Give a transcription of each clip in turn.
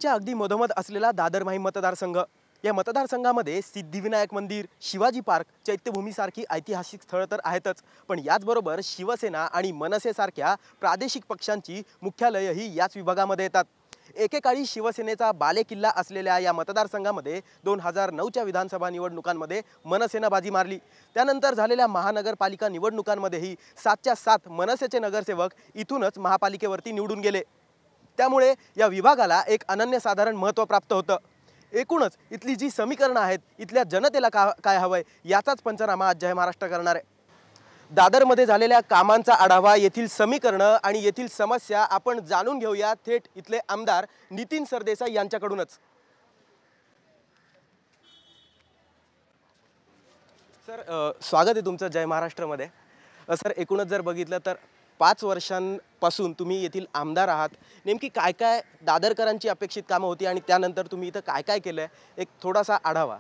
मुंबईच्या अगदी मधोमध असलेला दादर माहीम मतदारसंघ। या मतदारसंघामध्ये सिद्धिविनायक मंदिर, शिवाजी पार्क, चैत्यभूमीसारखी ऐतिहासिक स्थळं तर आहेतच, पण याचबरोबर शिवसेना आणि मनसेसारख्या प्रादेशिक पक्षांची मुख्यालयही याच विभागामध्ये येतात। एकेकाळी शिवसेनेचा बालेकिल्ला असलेल्या या मतदारसंघामध्ये 2009च्या विधानसभा निवडणुकांमध्ये मनसेनं बाजी मारली। त्यानंतर झालेल्या महानगरपालिका निवडणुकांमध्येही 7च्या 7 मनसेचे नगरसेवक इथूनच महापालिकेवरती निवडून गेले। त्यामुळे या विभागाला एक अनन्यसाधारण महत्त्व प्राप्त होतं। एकूणच इथली जी समीकरणं आहेत, इथल्या जनतेला काय हवंय याचाच पंचनामा आज जय महाराष्ट्र करणार आहे। दादरमध्ये झालेल्या कामांचा आढावा, येथील समीकरणं आणि येथील समस्या आपण जाणून घेऊया थेट इथले आमदार नितीन सरदेसाई यांच्याकडूनच। सर, स्वागत आहे तुमचं जय महाराष्ट्रमध्ये। सर, एकूणच जर बघितलं तर 5 वर्षांपासून तुम्ही येथील आमदार आहात। नेमकी काय काय दादरकरांची अपेक्षित कामं होती आणि त्यानंतर तुम्ही इथं काय काय केलंय, एक थोडासा आढावा।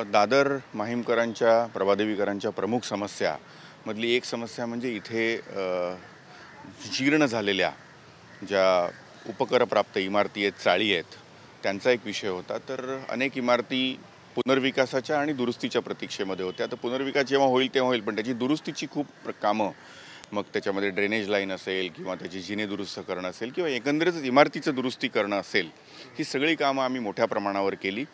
दादर माहीमकरांच्या, प्रभादेवीकरांच्या प्रमुख समस्या मधली एक समस्या म्हणजे इथे जीर्ण झालेल्या ज्या उपकरप्राप्त इमारती आहेत, चाळी आहेत, त्यांचा एक विषय होता। तर अनेक इमारती पुनर्विकासाच्या आणि दुरुस्तीच्या प्रतीक्षेमध्ये होत्या। तर पुनर्विकास जेव्हा होईल तेव्हा होईल, पण त्याची दुरुस्तीची खूप कामं, मग त्याच्यामध्ये ड्रेनेज लाईन असेल किंवा त्याची जिने दुरुस्त करणं असेल किंवा एकंदरीतच इमारतीचं दुरुस्ती करणं असेल, ही सगळी कामं आम्ही मोठ्या प्रमाणावर केली।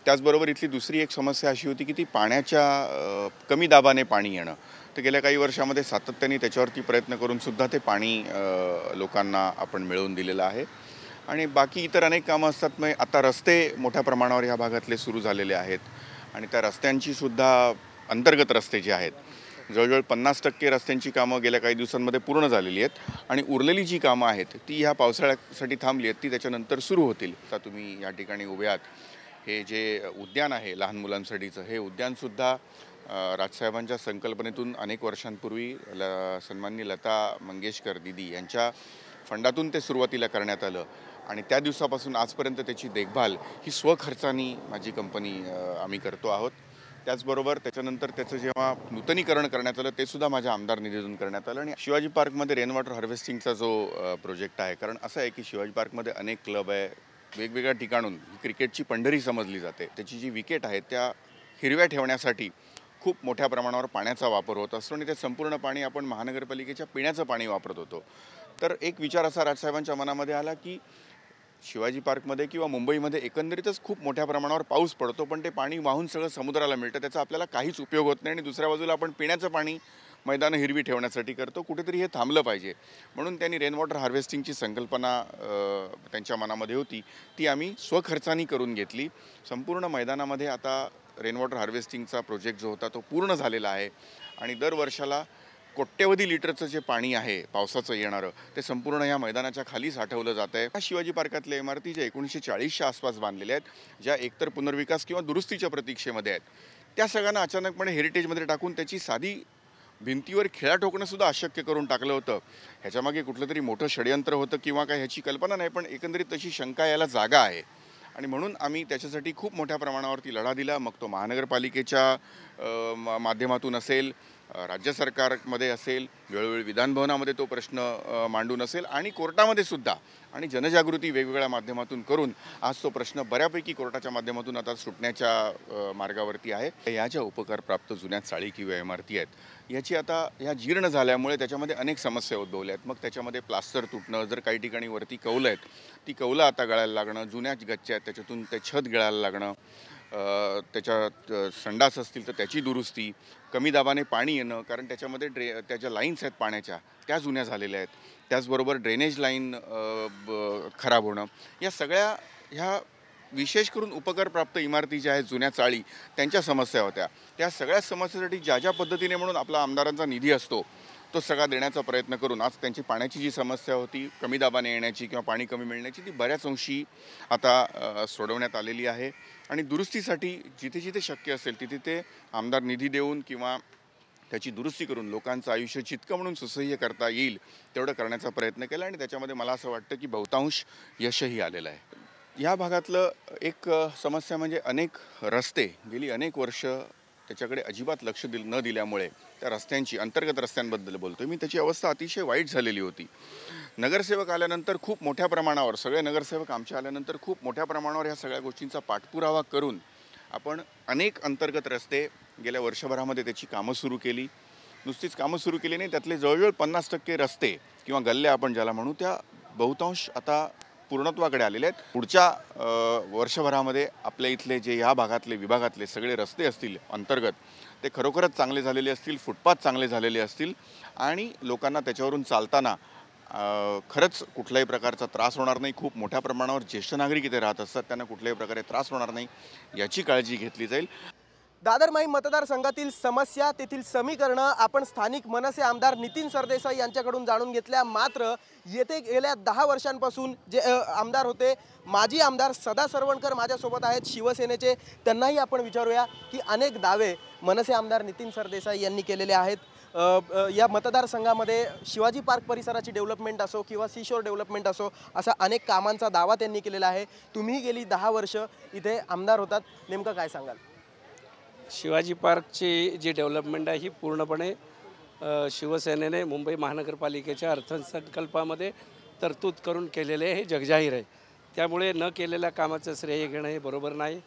त्याचबरोबर इथली दुसरी एक समस्या अशी होती की ती पाण्याच्या कमी दाबाने पाणी येणं। तर गेल्या काही वर्षामध्ये सातत्याने त्याच्यावरती प्रयत्न करूनसुद्धा ते पाणी लोकांना आपण मिळवून दिलेलं आहे। आणि बाकी इतर अनेक कामं असतात। मग आता रस्ते मोठ्या प्रमाणावर ह्या भागातले सुरू झालेले आहेत आणि त्या रस्त्यांची सुद्धा, अंतर्गत रस्ते जे आहेत, जवळजवळ 50% रस्त्यांची कामं गेल्या काही दिवसांमध्ये पूर्ण झालेली आहेत आणि उरलेली जी कामं आहेत ती ह्या पावसाळ्यासाठी थांबली आहेत, ती त्याच्यानंतर सुरू होतील। आता तुम्ही या ठिकाणी उभे आहात, हे जे उद्यान आहे लहान मुलांसाठीचं, हे उद्यानसुद्धा राजसाहेबांच्या संकल्पनेतून अनेक वर्षांपूर्वी सन्माननीय लता मंगेशकर दिदी यांच्या फंडातून ते सुरुवातीला करण्यात आलं आणि त्या दिवसापासून आजपर्यंत त्याची देखभाल ही स्वखर्चानी माझी कंपनी आम्ही करतो आहोत। त्याचबरोबर त्याच्यानंतर त्याचं जेव्हा नूतनीकरण करण्यात आलं ते सुद्धा माझ्या आमदार निधीतून करण्यात आलं। आणि शिवाजी पार्कमध्ये रेन वॉटर हार्वेस्टिंगचा जो प्रोजेक्ट आहे, कारण असं आहे की शिवाजी पार्कमध्ये अनेक क्लब आहे, वेगवेगळ्या ठिकाणून क्रिकेटची पंढरी समजली जाते। त्याची जी विकेट आहे त्या हिरव्या ठेवण्यासाठी खूप मोठ्या प्रमाणावर पाण्याचा वापर होत असतो आणि ते संपूर्ण पाणी आपण महानगरपालिकेच्या पिण्याचं पाणी वापरत होतो। तर एक विचार असा राजसाहेबांच्या मनामध्ये आला की शिवाजी पार्कमध्ये किंवा मुंबईमध्ये एकंदरीतच खूप मोठ्या प्रमाणावर पाऊस पडतो, पण ते पाणी वाहून सगळं समुद्राला मिळतं, त्याचा आपल्याला काहीच उपयोग होत नाही आणि दुसऱ्या बाजूला आपण पिण्याचं पाणी मैदानं हिरवी ठेवण्यासाठी करतो। कुठेतरी हे थांबलं पाहिजे, म्हणून त्यांनी रेन वॉटर हार्वेस्टिंगची संकल्पना त्यांच्या मनामध्ये होती, ती आम्ही स्वखर्चानी करून घेतली। संपूर्ण मैदानामध्ये आता रेन वॉटर हार्वेस्टिंगचा प्रोजेक्ट जो होता तो पूर्ण झालेला आहे आणि दर वर्षाला कोट्यवधी लिटरचं जे पाणी आहे पावसाचं येणारं, ते संपूर्ण या मैदानाच्या खाली साठवलं जात आहे। शिवाजी पार्कातल्या इमारती ज्या 1940च्या आसपास बांधलेल्या आहेत, ज्या एकतर पुनर्विकास किंवा दुरुस्तीच्या प्रतीक्षेमध्ये आहेत, त्या सगळ्यांना अचानकपणे हेरिटेजमध्ये टाकून त्याची साधी भिंतीवर खिळा ठोकणं सुद्धा अशक्य करून टाकलं होतं। ह्याच्यामागे कुठलं तरी मोठं षडयंत्र होतं किंवा काय ह्याची कल्पना नाही, पण एकंदरीत तशी शंका यायला जागा आहे आणि म्हणून आम्ही त्याच्यासाठी खूप मोठ्या प्रमाणावरती लढा दिला। मग तो महानगरपालिकेच्या माध्यमातून असेल, राज्य सरकारमध्ये असेल, वेळोवेळी विधानभवनामध्ये तो प्रश्न मांडून असेल आणि कोर्टामध्ये सुद्धा, आणि जनजागृती वेगवेगळ्या माध्यमातून करून आज तो प्रश्न बऱ्यापैकी कोर्टाच्या माध्यमातून आता सुटण्याच्या मार्गावरती आहे। या ज्या उपकारप्राप्त जुन्या चाळी किंवा इमारती आहेत, याची आता ह्या जीर्ण झाल्यामुळे त्याच्यामध्ये अनेक समस्या उद्भवल्या आहेत। मग त्याच्यामध्ये प्लास्टर तुटणं, जर काही ठिकाणी वरती कौलं आहेत ती कौलं आता गळायला लागणं, जुन्या गच्च्या आहेत त्याच्यातून ते छत गळायला लागणं, त्याच्यात संडास असतील तर त्याची दुरुस्ती, कमी दाबाने पाणी येणं, कारण त्याच्यामध्ये त्या ज्या लाईन्स आहेत पाण्याच्या त्या जुन्या झालेल्या आहेत, त्याचबरोबर ड्रेनेज लाईन खराब होणं, या सगळ्या ह्या विशेष करून उपकारप्राप्त इमारती ज्या आहेत, जुन्या चाळी, त्यांच्या समस्या होत्या। त्या सगळ्या समस्येसाठी ज्या ज्या पद्धतीने म्हणून आपला आमदारांचा निधी असतो तो सगळा देण्याचा प्रयत्न करून आज त्यांची पाण्याची जी समस्या होती कमी दाबाने येण्याची किंवा पाणी कमी मिळण्याची, ती बऱ्याच अंशी आता सोडवण्यात आलेली आहे। आणि दुरुस्तीसाठी जिथे जिथे शक्य असेल तिथे ते आमदार निधी देऊन किंवा त्याची दुरुस्ती करून लोकांचं आयुष्य जितकं म्हणून सुसह्य करता येईल तेवढं करण्याचा प्रयत्न केला आणि त्याच्यामध्ये मला असं वाटतं की बहुतांश यशही आलेलं आहे। या भागातलं एक समस्या म्हणजे अनेक रस्ते गेली अनेक वर्ष त्याच्याकडे अजिबात लक्ष न दिल्यामुळे त्या रस्त्यांची, अंतर्गत रस्त्यांबद्दल बोलतोय मी, त्याची अवस्था अतिशय वाईट झालेली होती. नगरसेवक आल्यानंतर खूप मोठ्या प्रमाणावर, सगळे नगरसेवक आमच्या आल्यानंतर खूप मोठ्या प्रमाणावर ह्या सगळ्या गोष्टींचा पाठपुरावा करून आपण अनेक अंतर्गत रस्ते गेल्या वर्षभरामध्ये त्याची कामं सुरू केली. नुसतीच कामं सुरू केली नाही, त्यातले जवळजवळ 50% रस्ते किंवा गल्ल्या आपण ज्याला म्हणू त्या बहुतांश आता पूर्णत्वाकडे आलेले आहेत. पुढच्या वर्षभरामध्ये आपल्या इथले जे या भागातले विभागातले सगळे रस्ते असतील अंतर्गत ते खरोखरच चांगले झालेले असतील, फुटपाथ चांगले झालेले असतील आणि लोकांना त्याच्यावरून चालताना खरंच कुठल्याही प्रकारचा त्रास होणार नाही. खूप मोठ्या प्रमाणावर ज्येष्ठ नागरिक इथे राहत असतात, त्यांना कुठल्याही प्रकारे त्रास होणार नाही याची काळजी घेतली जाईल. दादर माहीम मतदारसंघातील समस्या, तेथील समीकरणं आपण स्थानिक मनसे आमदार नितीन सरदेसाई यांच्याकडून जाणून घेतल्या. मात्र येथे गेल्या 10 वर्षांपासून जे आमदार होते, माजी आमदार सदा सरवणकर माझ्यासोबत आहेत शिवसेनेचे. त्यांनाही आपण विचारूया की अनेक दावे मनसे आमदार नितीन सरदेसाई यांनी केलेले आहेत. या मतदारसंघामध्ये शिवाजी पार्क परिसराची डेव्हलपमेंट असो किंवा सीशोर डेव्हलपमेंट असो, असा अनेक कामांचा दावा त्यांनी केलेला आहे. तुम्ही गेली 10 वर्ष इथे आमदार होतात, नेमकं काय सांगाल? शिवाजी पार्कची जी डेव्हलपमेंट आहे ही पूर्णपणे शिवसेनेने मुंबई महानगरपालिकेच्या अर्थसंकल्पामध्ये तरतूद करून केलेले हे जगजाहीर आहे. त्यामुळे न केलेल्या कामाचं श्रेय घेणं हे बरोबर नाही.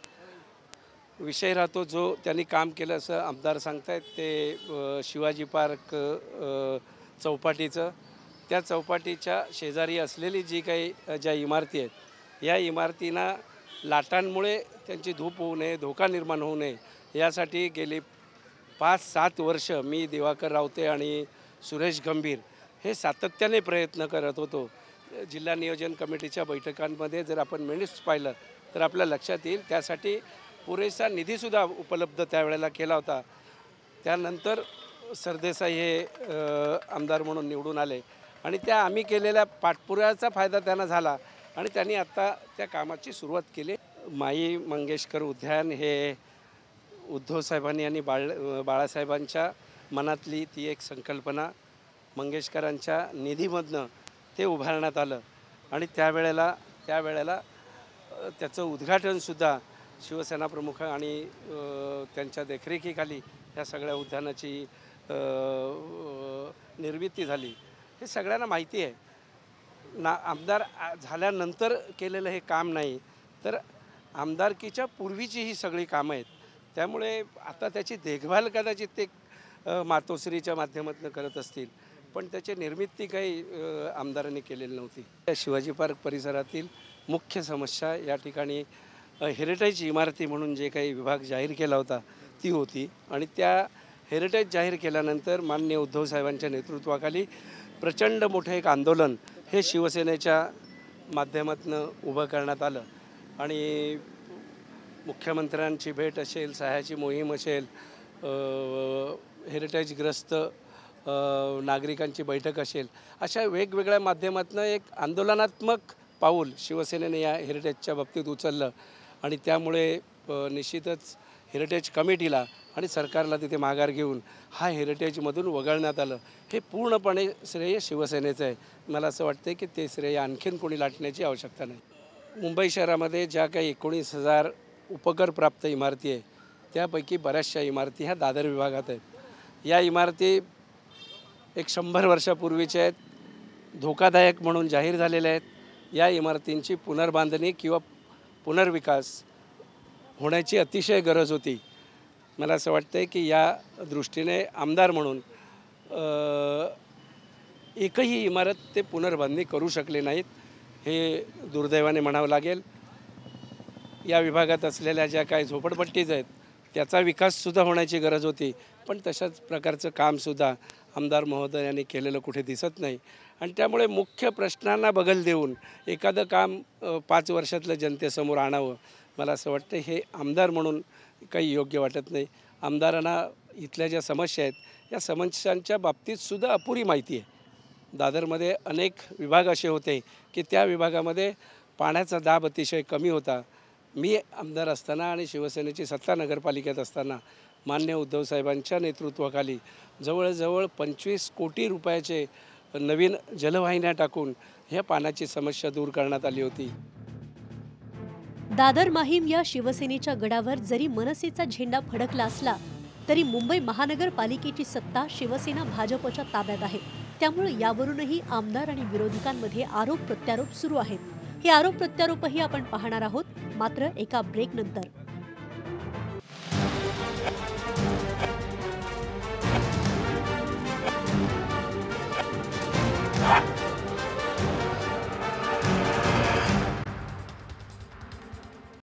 विषय राहतो जो त्यांनी काम केलं असं आमदार सांगतायत ते शिवाजी पार्क चौपाटीचं. त्या चौपाटीच्या शेजारी असलेली जी काही ज्या इमारती आहेत, या इमारतींना लाटांमुळे त्यांची धूप होऊ नये, धोका निर्माण होऊ नये यासाठी गेली 5-7 वर्ष मी दिवाकर रावते आणि सुरेश गंभीर हे सातत्याने प्रयत्न करत होतो. जिल्हा नियोजन कमिटीच्या बैठकांमध्ये जर आपण मिनिट्स पाहिलं तर आपल्या लक्षात येईल. त्यासाठी पुरेसा निधीसुद्धा उपलब्ध त्यावेळेला केला होता. त्यानंतर सरदेसाई हे आमदार म्हणून निवडून आले आणि त्या आम्ही केलेल्या पाठपुराव्याचा फायदा त्यांना झाला आणि त्यांनी आत्ता त्या कामाची सुरुवात केली. माई मंगेशकर उद्यान हे उद्धव साहेबांनी आणि बाळासाहेबांच्या मनातली ती एक संकल्पना मंगेशकरांच्या निधीमधनं ते उभारण्यात आलं आणि त्यावेळेला त्याचं उद्घाटनसुद्धा शिवसेना प्रमुख आणि त्यांच्या देखरेखीखाली या सगळ्या उद्यानाची निर्मिती झाली. हे सगळ्यांना माहिती आहे. आमदार झाल्यानंतर केलेलं हे काम नाही, तर आमदारकीच्या पूर्वीची ही सगळी कामं आहेत. त्यामुळे आता त्याची देखभाल कदाचित ते मातोश्रीच्या माध्यमातून करत असतील, पण त्याची निर्मिती काही आमदारांनी केलेली नव्हती. शिवाजी पार्क परिसरातील मुख्य समस्या या ठिकाणी हेरिटेज इमारती म्हणून जे काही विभाग जाहीर केला होता ती होती आणि त्या हेरिटेज जाहीर केल्यानंतर माननीय उद्धव साहेबांच्या नेतृत्वाखाली प्रचंड मोठं एक आंदोलन हे शिवसेनेच्या माध्यमातून उभं करण्यात आलं आणि मुख्यमंत्र्यांची भेट असेल, सह्याची मोहीम असेल, हेरिटेजग्रस्त नागरिकांची बैठक असेल, अशा वेगवेगळ्या माध्यमातून एक आंदोलनात्मक पाऊल शिवसेनेने या हेरिटेजच्या बाबतीत उचललं आणि त्यामुळे निश्चितच हेरिटेज कमिटीला आणि सरकारला तिथे माघार घेऊन हा हेरिटेजमधून वगळण्यात आलं. हे पूर्णपणे श्रेय शिवसेनेचं आहे. मला असं वाटतं की ते श्रेय आणखीन कोणी लाटण्याची आवश्यकता नाही. मुंबई शहरामध्ये ज्या काही 19,000 उपकरप्राप्त इमारती आहे त्यापैकी बऱ्याचशा इमारती ह्या दादर विभागात आहेत. या इमारती एक 100 वर्षापूर्वीच्या आहेत, धोकादायक म्हणून जाहीर झालेल्या आहेत. या इमारतींची पुनर्बांधणी किंवा पुनर्विकास होण्याची अतिशय गरज होती. मला असं वाटतं आहे की या दृष्टीने आमदार म्हणून एकही इमारत ते पुनर्बांधणी करू शकले नाहीत. हे दुर्दैवाने म्हणावं लागेल. या विभागात असलेल्या ज्या काही झोपडपट्टीज आहेत त्याचा विकाससुद्धा होण्याची गरज होती, पण तशाच प्रकारचं कामसुद्धा आमदार महोदयांनी केलेलं कुठे दिसत नाही आणि त्यामुळे मुख्य प्रश्नांना बगल देऊन एखादं काम 5 वर्षातलं जनतेसमोर आणावं, मला असं वाटतं हे आमदार म्हणून काही योग्य वाटत नाही. आमदारांना इथल्या ज्या समस्या आहेत या समस्यांच्या बाबतीतसुद्धा अपुरी माहिती आहे. दादरमध्ये अनेक विभाग असे होते की त्या विभागामध्ये पाण्याचा दाब अतिशय कमी होता. मी आमदार असताना आणि शिवसेनेची सत्ता नगरपालिकेत असताना माननीय उद्धव साहेबांच्या नेतृत्वाखाली जवळजवळ 25 कोटी रुपयाचे नवीन जलवाहिन्या टाकून ह्या पाण्याची समस्या दूर करण्यात आली होती. दादर माहीम या शिवसेनेच्या गडावर जरी मनसेचा झेंडा फडकला असला तरी मुंबई महानगरपालिकेची सत्ता शिवसेना भाजपच्या ताब्यात आहे। त्यामुळे यावरूनही आमदार आणि विरोधकांमध्ये आरोप प्रत्यारोप सुरू आहेत। हे आरोप प्रत्यारोपही आपण पाहणार आहोत, मात्र एका ब्रेक नंतर।